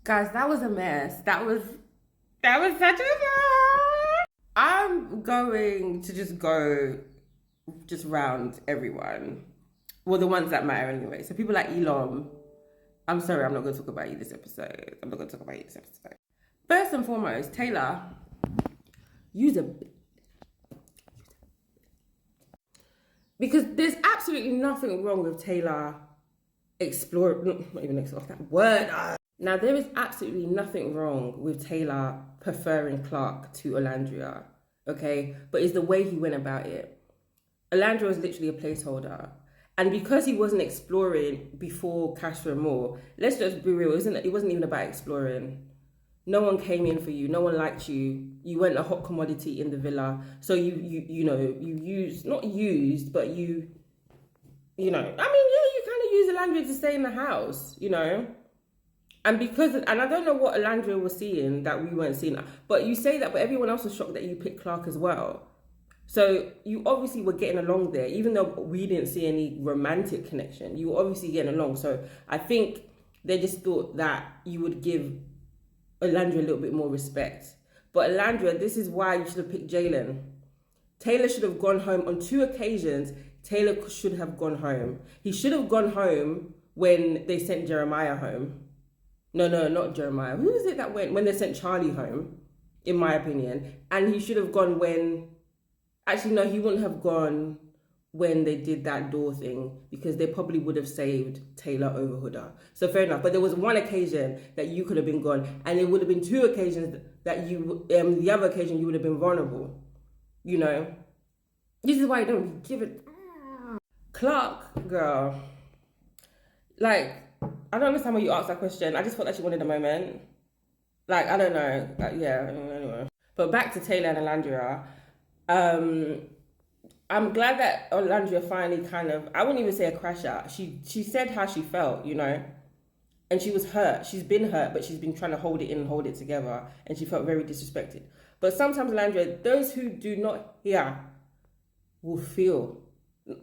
Guys, that was a mess. That was such a mess. I'm going to just round everyone. Well, the ones that matter anyway. So people like Elon, I'm sorry, I'm not going to talk about you this episode. I'm not going to talk about you this episode. First and foremost, Taylor, use a... Because there's absolutely nothing wrong with Taylor exploring... Not even explore that word. Now, there is absolutely nothing wrong with Taylor preferring Clark to Olandria, okay? But it's the way he went about it. Olandria was literally a placeholder. And because he wasn't exploring before Castro Moore, let's just be real, it wasn't even about exploring. No one came in for you. No one liked you. You weren't a hot commodity in the villa. So you used, not used, but you kind of used Olandria to stay in the house, And I don't know what Olandria was seeing that we weren't seeing. But you say that, but everyone else was shocked that you picked Clark as well. So you obviously were getting along there, even though we didn't see any romantic connection. You were obviously getting along. So I think they just thought that you would give Olandria a little bit more respect. But Olandria, this is why you should have picked Jalen. Taylor should have gone home on 2 occasions. Taylor should have gone home. He should have gone home when they sent Jeremiah home. No, not Jeremiah. Who is it that went when they sent Charlie home, in my opinion? And he should have gone when... Actually, no, he wouldn't have gone when they did that door thing because they probably would have saved Taylor over Huda. So fair enough. But there was one occasion that you could have been gone, and it would have been 2 occasions that the other occasion you would have been vulnerable. This is why I don't give it. Clark, girl. Like, I don't understand why you asked that question. I just thought that she wanted a moment. Like, I don't know. Anyway. But back to Taylor and Olandria. I'm glad that Olandria finally kind of, I wouldn't even say a crash out. She said how she felt, and she was hurt. She's been hurt, but she's been trying to hold it in and hold it together, and she felt very disrespected. But sometimes Olandria, those who do not hear will feel.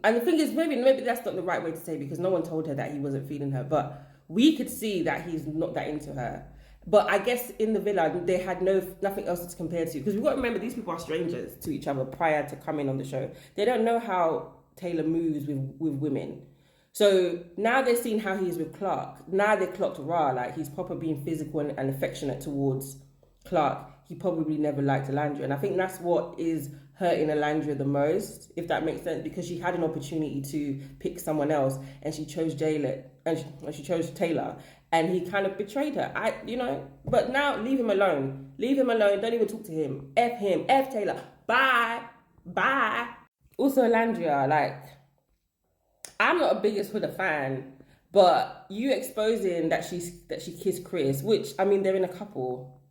And the thing is, maybe that's not the right way to say because no one told her that he wasn't feeling her, but we could see that he's not that into her. But I guess in the villa, they had nothing else to compare to. Because we've got to remember, these people are strangers to each other prior to coming on the show. They don't know how Taylor moves with women. So now they're seeing how he is with Clark. Now they clocked like he's proper being physical and affectionate towards Clark. He probably never liked Olandria. And I think that's what is hurting Olandria the most, if that makes sense. Because she had an opportunity to pick someone else and she chose Jalen. And she chose Taylor. And he kind of betrayed her. But now leave him alone. Leave him alone. Don't even talk to him. F him. F Taylor. Bye. Also, Olandria, I'm not a biggest Huda fan, but you exposing that she kissed Chris, which, they're in a couple.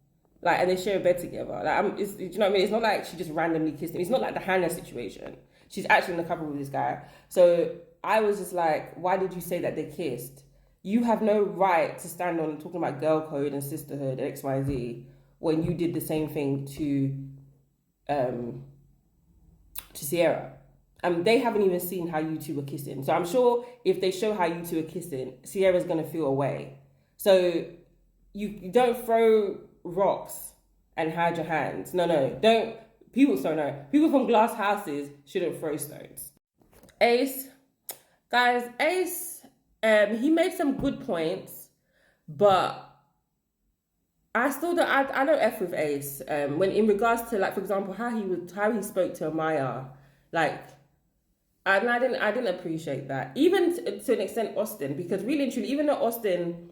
And they share a bed together. Do you know what I mean? It's not like she just randomly kissed him. It's not like the Hannah situation. She's actually in a couple with this guy. So I was just like, why did you say that they kissed? You have no right to stand on talking about girl code and sisterhood and X, Y, Z when you did the same thing to Sierra. They haven't even seen how you two were kissing. So I'm sure if they show how you two are kissing, Sierra's going to feel away. So you don't throw rocks and hide your hands. No, don't. People from glass houses shouldn't throw stones. Ace. He made some good points, but I still don't. I don't f with Ace. When in regards to for example, how he spoke to Amaya, and I didn't appreciate that. Even to an extent, Austin, because really and truly, even though Austin,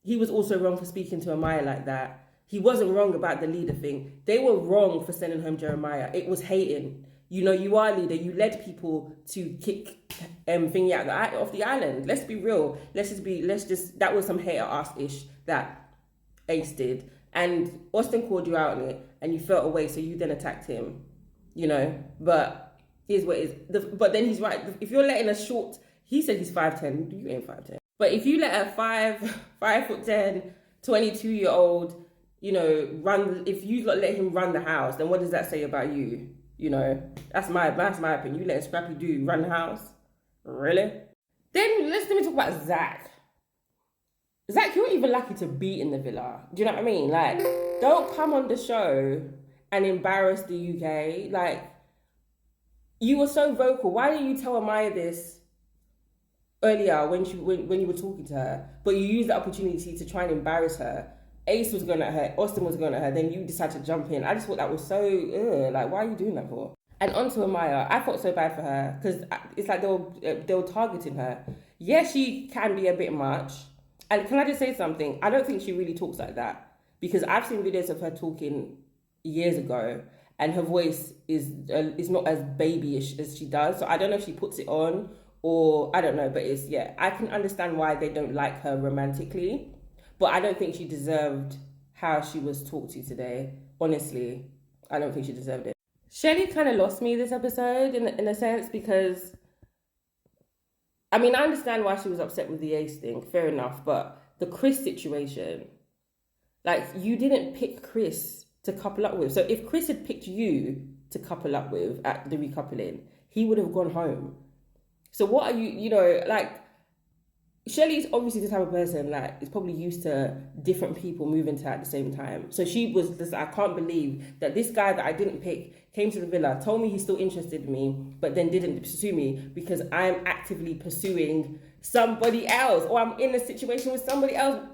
he was also wrong for speaking to Amaya like that. He wasn't wrong about the leader thing. They were wrong for sending home Jeremiah. It was hating. You are a leader. You led people to kick thingy out of the island. Let's be real. That was some hater ass-ish that Ace did. And Austin called you out on it and you felt away, so you then attacked him. But here's what it is. But then he's right. If you're letting a short, he said he's 5'10". You ain't 5'10". But if you let a 5'10", 22-year-old, run, if you let him run the house, then what does that say about you? That's my opinion. You let a scrappy dude run the house? Really? Then let me talk about Zach. Zach, you're even lucky to be in the villa. Do you know what I mean? Like, don't come on the show and embarrass the UK. Like, you were so vocal. Why didn't you tell Amaya this earlier when when you were talking to her? But you used the opportunity to try and embarrass her. Ace was going at her, Austin was going at her, then you decided to jump in. I just thought that was so, like, why are you doing that for? And on to Amaya, I felt so bad for her because it's like they were targeting her. Yeah, she can be a bit much. And can I just say something? I don't think she really talks like that because I've seen videos of her talking years ago and her voice is not as babyish as she does. So I don't know if she puts it on or I don't know, but it's, yeah, I can understand why they don't like her romantically. But I don't think she deserved how she was talked to today. Honestly, I don't think she deserved it. Shelly kind of lost me this episode in a sense because, I mean, I understand why she was upset with the Ace thing, fair enough, but the Chris situation, like, you didn't pick Chris to couple up with. So if Chris had picked you to couple up with at the recoupling, he would have gone home. So what are you know, like, Shelly's obviously the type of person that is probably used to different people moving to her at the same time. So she was just, I can't believe that this guy that I didn't pick came to the villa, told me he's still interested in me, but then didn't pursue me because I'm actively pursuing somebody else or I'm in a situation with somebody else.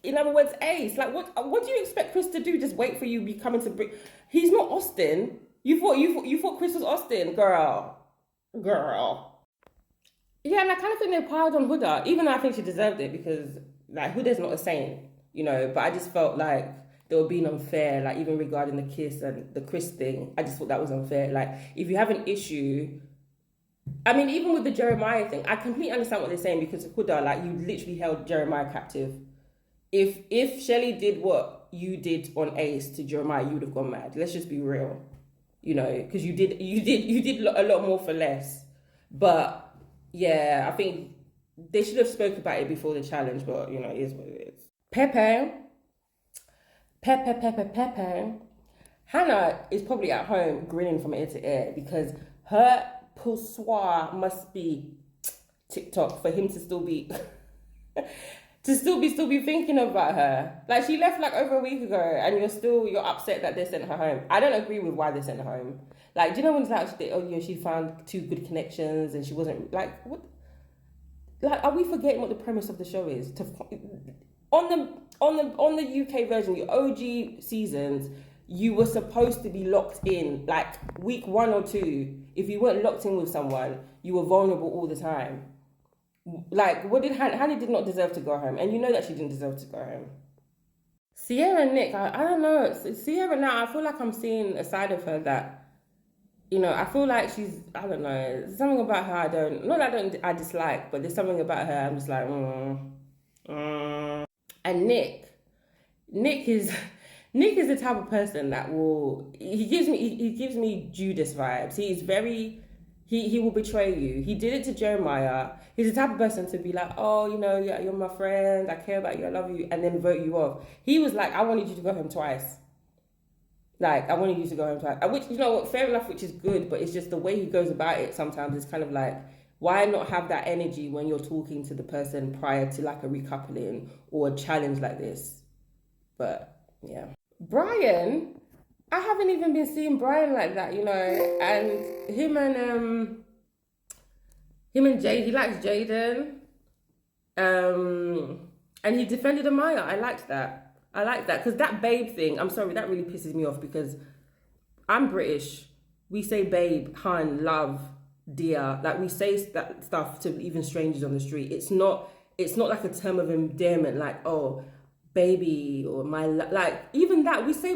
In other words, Ace. Like, what do you expect Chris to do? Just wait for you be coming to bring... He's not Austin. You thought Chris was Austin, girl. Yeah, and I kind of think they piled on Huda, even though I think she deserved it because, like, Huda's not a saint, you know, but I just felt like they were being unfair, like, even regarding the kiss and the Chris thing. I just thought that was unfair. Like, if you have an issue... I mean, even with the Jeremiah thing, I completely understand what they're saying because Huda, like, you literally held Jeremiah captive. If Shelly did what you did on Ace to Jeremiah, you would have gone mad. Let's just be real, you know, because you did a lot more for less. But yeah, I think they should have spoke about it before the challenge. But you know, it is what it is. Pepe. Hannah is probably at home grinning from ear to ear because her poursoir must be TikTok for him to still be. To still be thinking about her. Like, she left like over a week ago and you're upset that they sent her home. I don't agree with why they sent her home. Like, do you know when it's like, she found 2 good connections and she wasn't, like, what? Like, are we forgetting what the premise of the show is? On the UK version, the OG seasons, you were supposed to be locked in, like, week 1 or 2. If you weren't locked in with someone, you were vulnerable all the time. Like, what did Hannah did not deserve to go home, and you know that she didn't deserve to go home. Sierra and Nick, I don't know. Sierra now, I feel like I'm seeing a side of her that, you know, I feel like she's, I don't know, there's something about her I dislike, but there's something about her I'm just like, And Nick is the type of person that he gives me Judas vibes. He's very. He will betray you. He did it to Jeremiah. He's the type of person to be like, oh, you know, yeah, you're my friend. I care about you. I love you. And then vote you off. He was like, I wanted you to go home twice. Like, I wanted you to go home twice. Which, you know what, fair enough, which is good. But it's just the way he goes about it sometimes. It's kind of like, why not have that energy when you're talking to the person prior to like a recoupling or a challenge like this? But, yeah. Brian... I haven't even been seeing Brian like that, you know, and him and Jade, he likes Jaden, and he defended Amaya. I liked that, because that babe thing, I'm sorry, that really pisses me off because I'm British. We say babe, hun, love, dear, like we say that stuff to even strangers on the street. It's not like a term of endearment, like, oh, baby, or my, like, even that, we say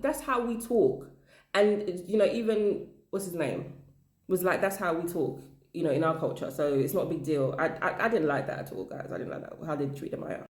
that's how we talk. And, you know, even, what's his name, was like, that's how we talk, you know, in our culture. So it's not a big deal. I didn't like that at all, guys. I didn't like that, how they treat Amaya.